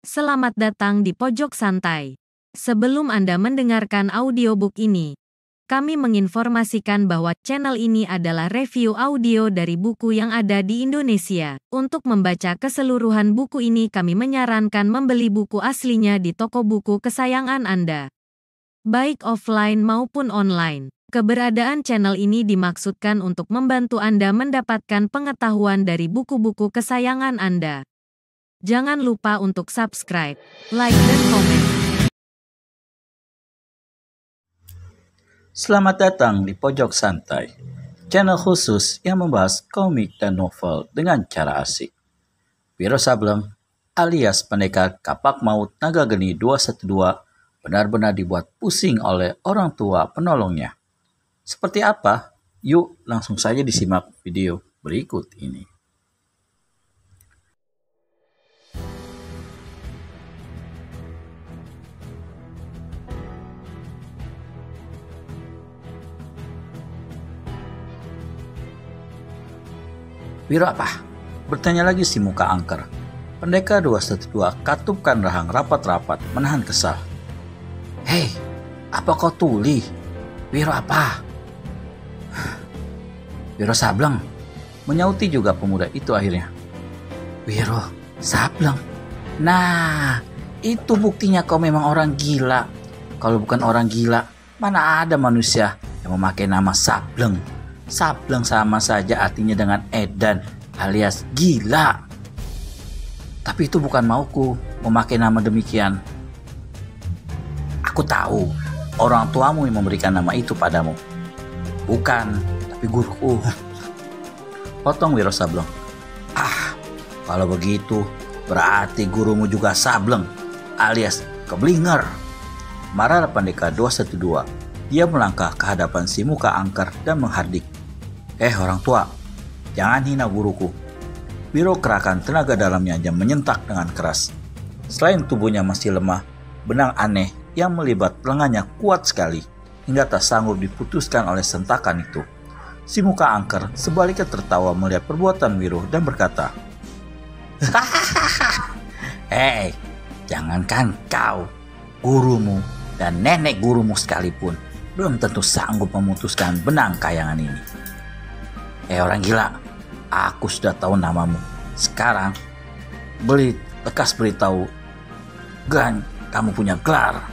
Selamat datang di Pojok Santai. Sebelum Anda mendengarkan audiobook ini, kami menginformasikan bahwa channel ini adalah review audio dari buku yang ada di Indonesia. Untuk membaca keseluruhan buku ini, kami menyarankan membeli buku aslinya di toko buku kesayangan Anda, baik offline maupun online. Keberadaan channel ini dimaksudkan untuk membantu Anda mendapatkan pengetahuan dari buku-buku kesayangan Anda. Jangan lupa untuk subscribe, like, dan komen. Selamat datang di Pojok Santai, channel khusus yang membahas komik dan novel dengan cara asik. Wiro Sableng alias pendekar kapak maut naga geni 212 benar-benar dibuat pusing oleh orang tua penolongnya. Seperti apa? Yuk langsung saja disimak video berikut ini. Wiro apa? Bertanya lagi si muka angker. Pendekar 212 katupkan rahang rapat-rapat menahan kesal. Hei, apa kau tuli? Wiro apa? Wiro Sableng, menyauti juga pemuda itu akhirnya. Wiro Sableng? Nah, itu buktinya kau memang orang gila. Kalau bukan orang gila, mana ada manusia yang memakai nama Sableng. Sableng sama saja artinya dengan edan alias gila. Tapi itu bukan mauku memakai nama demikian. Aku tahu orang tuamu yang memberikan nama itu padamu. Bukan, tapi guruku. Potong Wiro Sableng. Kalau begitu berarti gurumu juga Sableng alias keblinger. Marah pendekar 212. Dia melangkah ke hadapan si muka angker dan menghardik. Orang tua, jangan hina guruku. Wiro kerahkan tenaga dalamnya dan menyentak dengan keras. Selain tubuhnya masih lemah, benang aneh yang melibat lengannya kuat sekali hingga tak sanggup diputuskan oleh sentakan itu. Si muka angker sebaliknya tertawa melihat perbuatan Wiro dan berkata, jangankan kau, gurumu dan nenek gurumu sekalipun belum tentu sanggup memutuskan benang kayangan ini. Orang gila, aku sudah tahu namamu. Sekarang lekas beritahu Gan, kamu punya gelar.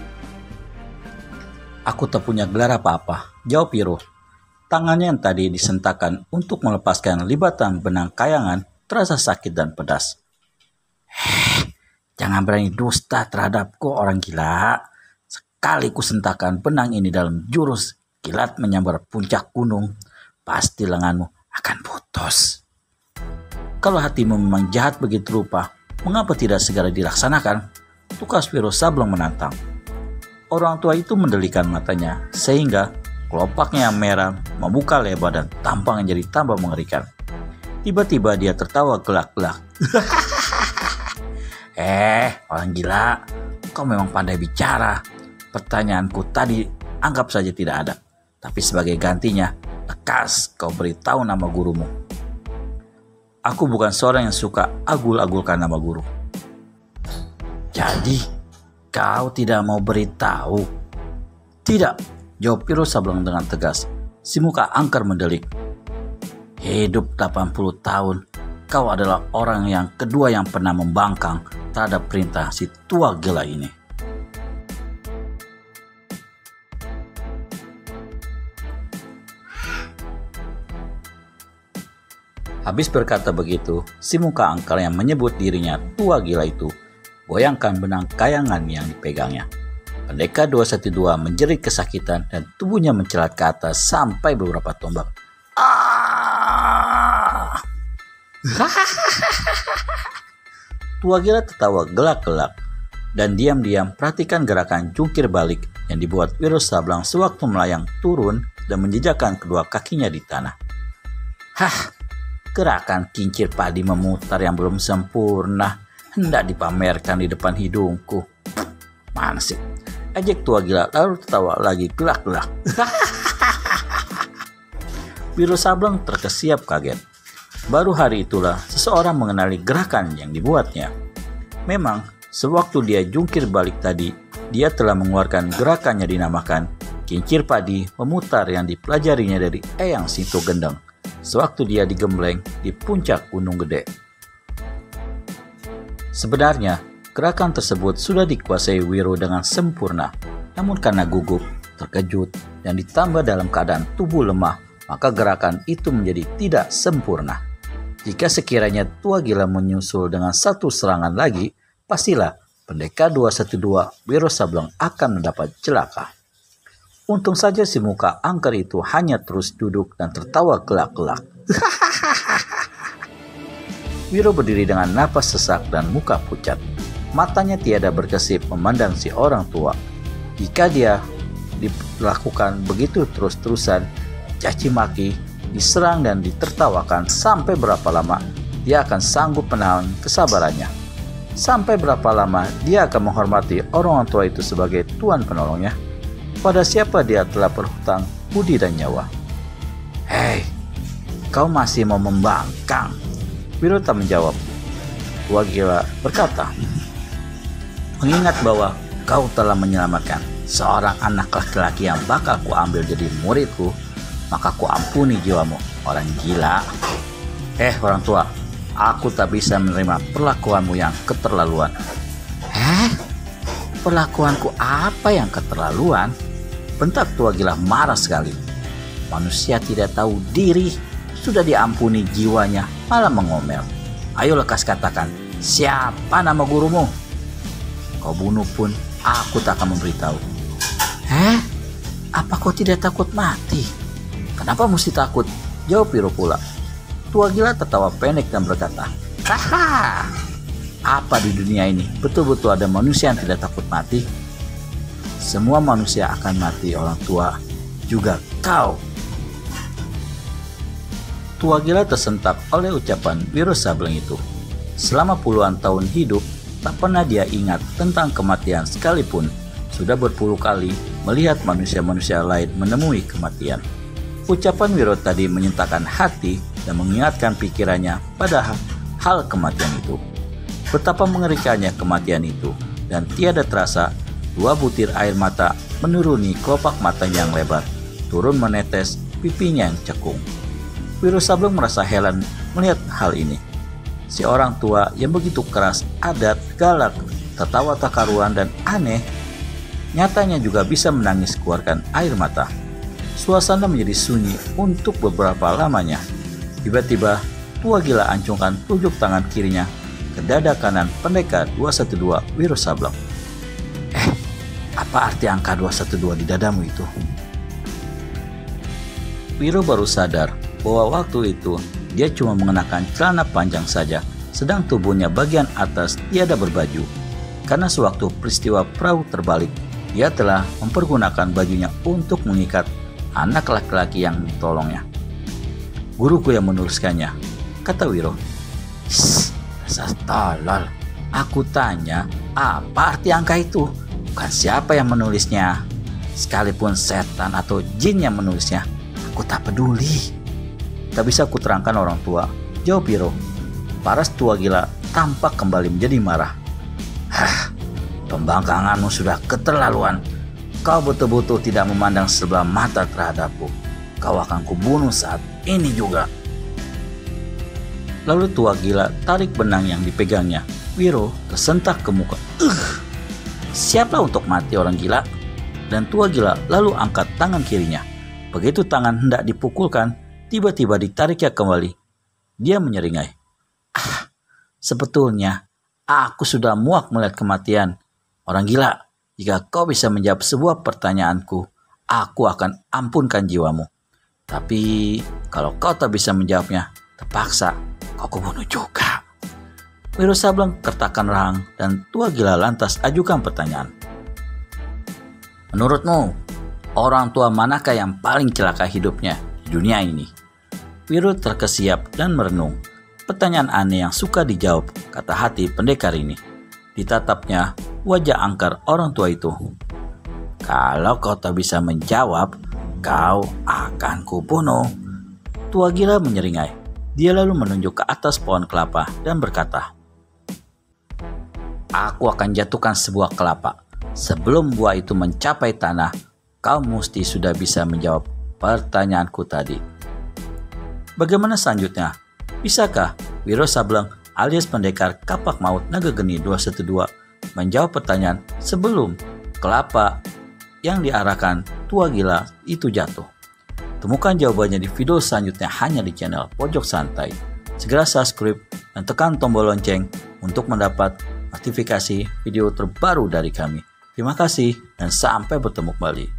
Aku tak punya gelar apa-apa, jawab Wiro. Tangannya yang tadi disentakkan untuk melepaskan libatan benang kayangan terasa sakit dan pedas. Jangan berani dusta terhadapku orang gila. Sekali ku sentakkan benang ini dalam jurus kilat menyambar puncak gunung, pasti lenganmu akan putus. Kalau hatimu memang jahat begitu rupa, mengapa tidak segera dilaksanakan? Tukas Wiro Sableng menantang. Orang tua itu mendelikan matanya sehingga kelopaknya yang merah membuka lebar dan tampangnya jadi tambah mengerikan. Tiba-tiba dia tertawa gelak-gelak. Orang gila, kau memang pandai bicara. Pertanyaanku tadi anggap saja tidak ada. Tapi sebagai gantinya, lekas kau beritahu nama gurumu. Aku bukan seorang yang suka agul-agulkan nama guru. Jadi, kau tidak mau beritahu? Tidak, jawab Wiro Sableng dengan tegas. Si muka angker mendelik. Hidup 80 tahun, kau adalah orang yang kedua yang pernah membangkang terhadap perintah si tua gila ini. Habis berkata begitu, si muka angker yang menyebut dirinya tua gila itu goyangkan benang kayangan yang dipegangnya. Pendekar 212 menjerit kesakitan dan tubuhnya mencelat ke atas sampai beberapa tombak. Tua gila tertawa gelak-gelak dan diam-diam perhatikan gerakan jungkir balik yang dibuat Wiro Sableng sewaktu melayang turun dan menjejakkan kedua kakinya di tanah. Gerakan kincir padi memutar yang belum sempurna hendak dipamerkan di depan hidungku. Mana sih? Ejek tua gila lalu tertawa lagi gelak-gelak. Wiro Sableng terkesiap kaget. Baru hari itulah seseorang mengenali gerakan yang dibuatnya. Memang Sewaktu dia jungkir balik tadi, dia telah mengeluarkan gerakannya dinamakan kincir padi memutar yang dipelajarinya dari Eyang Sinto Gendeng. Sewaktu dia digembleng di puncak Gunung Gede. Sebenarnya, gerakan tersebut sudah dikuasai Wiro dengan sempurna. Namun karena gugup, terkejut, dan ditambah dalam keadaan tubuh lemah, maka gerakan itu menjadi tidak sempurna. Jika sekiranya Tua Gila menyusul dengan satu serangan lagi, pastilah Pendekar 212 Wiro Sableng akan mendapat celaka. Untung saja si muka angker itu hanya terus duduk dan tertawa gelak-gelak. Wiro berdiri dengan napas sesak dan muka pucat. Matanya tiada berkesip memandang si orang tua. Jika dia dilakukan begitu terus-terusan, caci maki, diserang dan ditertawakan sampai berapa lama dia akan sanggup menahan kesabarannya. Sampai berapa lama dia akan menghormati orang tua itu sebagai tuan penolongnya? Pada siapa dia telah berhutang budi dan nyawa? Hei, kau masih mau membangkang? Wiro tak menjawab. Tua Gila berkata, mengingat bahwa kau telah menyelamatkan seorang anak laki-laki yang bakal kuambil jadi muridku, maka kuampuni jiwamu, orang gila. Orang tua, aku tak bisa menerima perlakuanmu yang keterlaluan. Perlakuanku apa yang keterlaluan? Bentak Tua Gila marah sekali. Manusia tidak tahu diri, sudah diampuni jiwanya, malah mengomel. Ayo lekas katakan, siapa nama gurumu? Kau bunuh pun, aku tak akan memberitahu. Apa kau tidak takut mati? Kenapa mesti takut? Jawab Wiro pula. Tua Gila tertawa pendek dan berkata, haha, apa di dunia ini betul-betul ada manusia yang tidak takut mati? Semua manusia akan mati, orang tua, juga kau. Tua Gila tersentak oleh ucapan Wiro Sableng itu. Selama puluhan tahun hidup, tak pernah dia ingat tentang kematian sekalipun. Sudah berpuluh kali melihat manusia-manusia lain menemui kematian. Ucapan Wiro tadi menyentakkan hati dan mengingatkan pikirannya pada hal kematian itu. Betapa mengerikannya kematian itu, dan tiada terasa 2 butir air mata menuruni kelopak matanya yang lebar, turun menetes pipinya yang cekung. Wiro Sableng merasa heran melihat hal ini. Si orang tua yang begitu keras, adat, galak, tertawa tak karuan dan aneh, nyatanya juga bisa menangis keluarkan air mata. Suasana menjadi sunyi untuk beberapa lamanya. Tiba-tiba Tua Gila ancungkan telunjuk tangan kirinya ke dada kanan Pendekar 212 Wiro Sableng. Apa arti angka 212 di dadamu itu? Wiro baru sadar bahwa waktu itu dia cuma mengenakan celana panjang saja, sedang tubuhnya bagian atas tiada berbaju. Karena sewaktu peristiwa perahu terbalik, dia telah mempergunakan bajunya untuk mengikat anak laki-laki yang ditolongnya. Guruku yang menuliskannya, kata Wiro. Dasar tolol. Aku tanya, apa arti angka itu? Bukan siapa yang menulisnya. Sekalipun setan atau jin yang menulisnya, aku tak peduli. Tak bisa kuterangkan, orang tua, jawab Wiro. Paras Tua Gila tampak kembali menjadi marah. Pembangkanganmu sudah keterlaluan. Kau betul-betul tidak memandang sebelah mata terhadapku. Kau akan kubunuh saat ini juga. Lalu Tua Gila tarik benang yang dipegangnya. Wiro tersentak ke muka. Siaplah untuk mati, orang gila. Dan Tua Gila lalu angkat tangan kirinya. Begitu tangan hendak dipukulkan, tiba-tiba ditariknya kembali. Dia menyeringai. Sebetulnya aku sudah muak melihat kematian. Orang gila, jika kau bisa menjawab sebuah pertanyaanku, aku akan ampunkan jiwamu. Tapi kalau kau tak bisa menjawabnya, terpaksa kau kubunuh juga. Wiro Sableng kertakkan rahang dan Tua Gila lantas ajukan pertanyaan. Menurutmu, orang tua manakah yang paling celaka hidupnya di dunia ini? Wiro terkesiap dan merenung. Pertanyaan aneh yang suka dijawab, kata hati pendekar ini. Ditatapnya wajah angker orang tua itu. Kalau kau tak bisa menjawab, kau akan kubunuh. Tua Gila menyeringai. Dia lalu menunjuk ke atas pohon kelapa dan berkata, aku akan jatuhkan sebuah kelapa. Sebelum buah itu mencapai tanah, kau mesti sudah bisa menjawab pertanyaanku tadi. Bagaimana selanjutnya? Bisakah Wiro Sableng alias pendekar Kapak Maut Naga Geni 212 menjawab pertanyaan sebelum kelapa yang diarahkan tua gila itu jatuh? Temukan jawabannya di video selanjutnya hanya di channel Pojok Santai. Segera subscribe dan tekan tombol lonceng untuk mendapat notifikasi video terbaru dari kami. Terima kasih dan sampai bertemu kembali.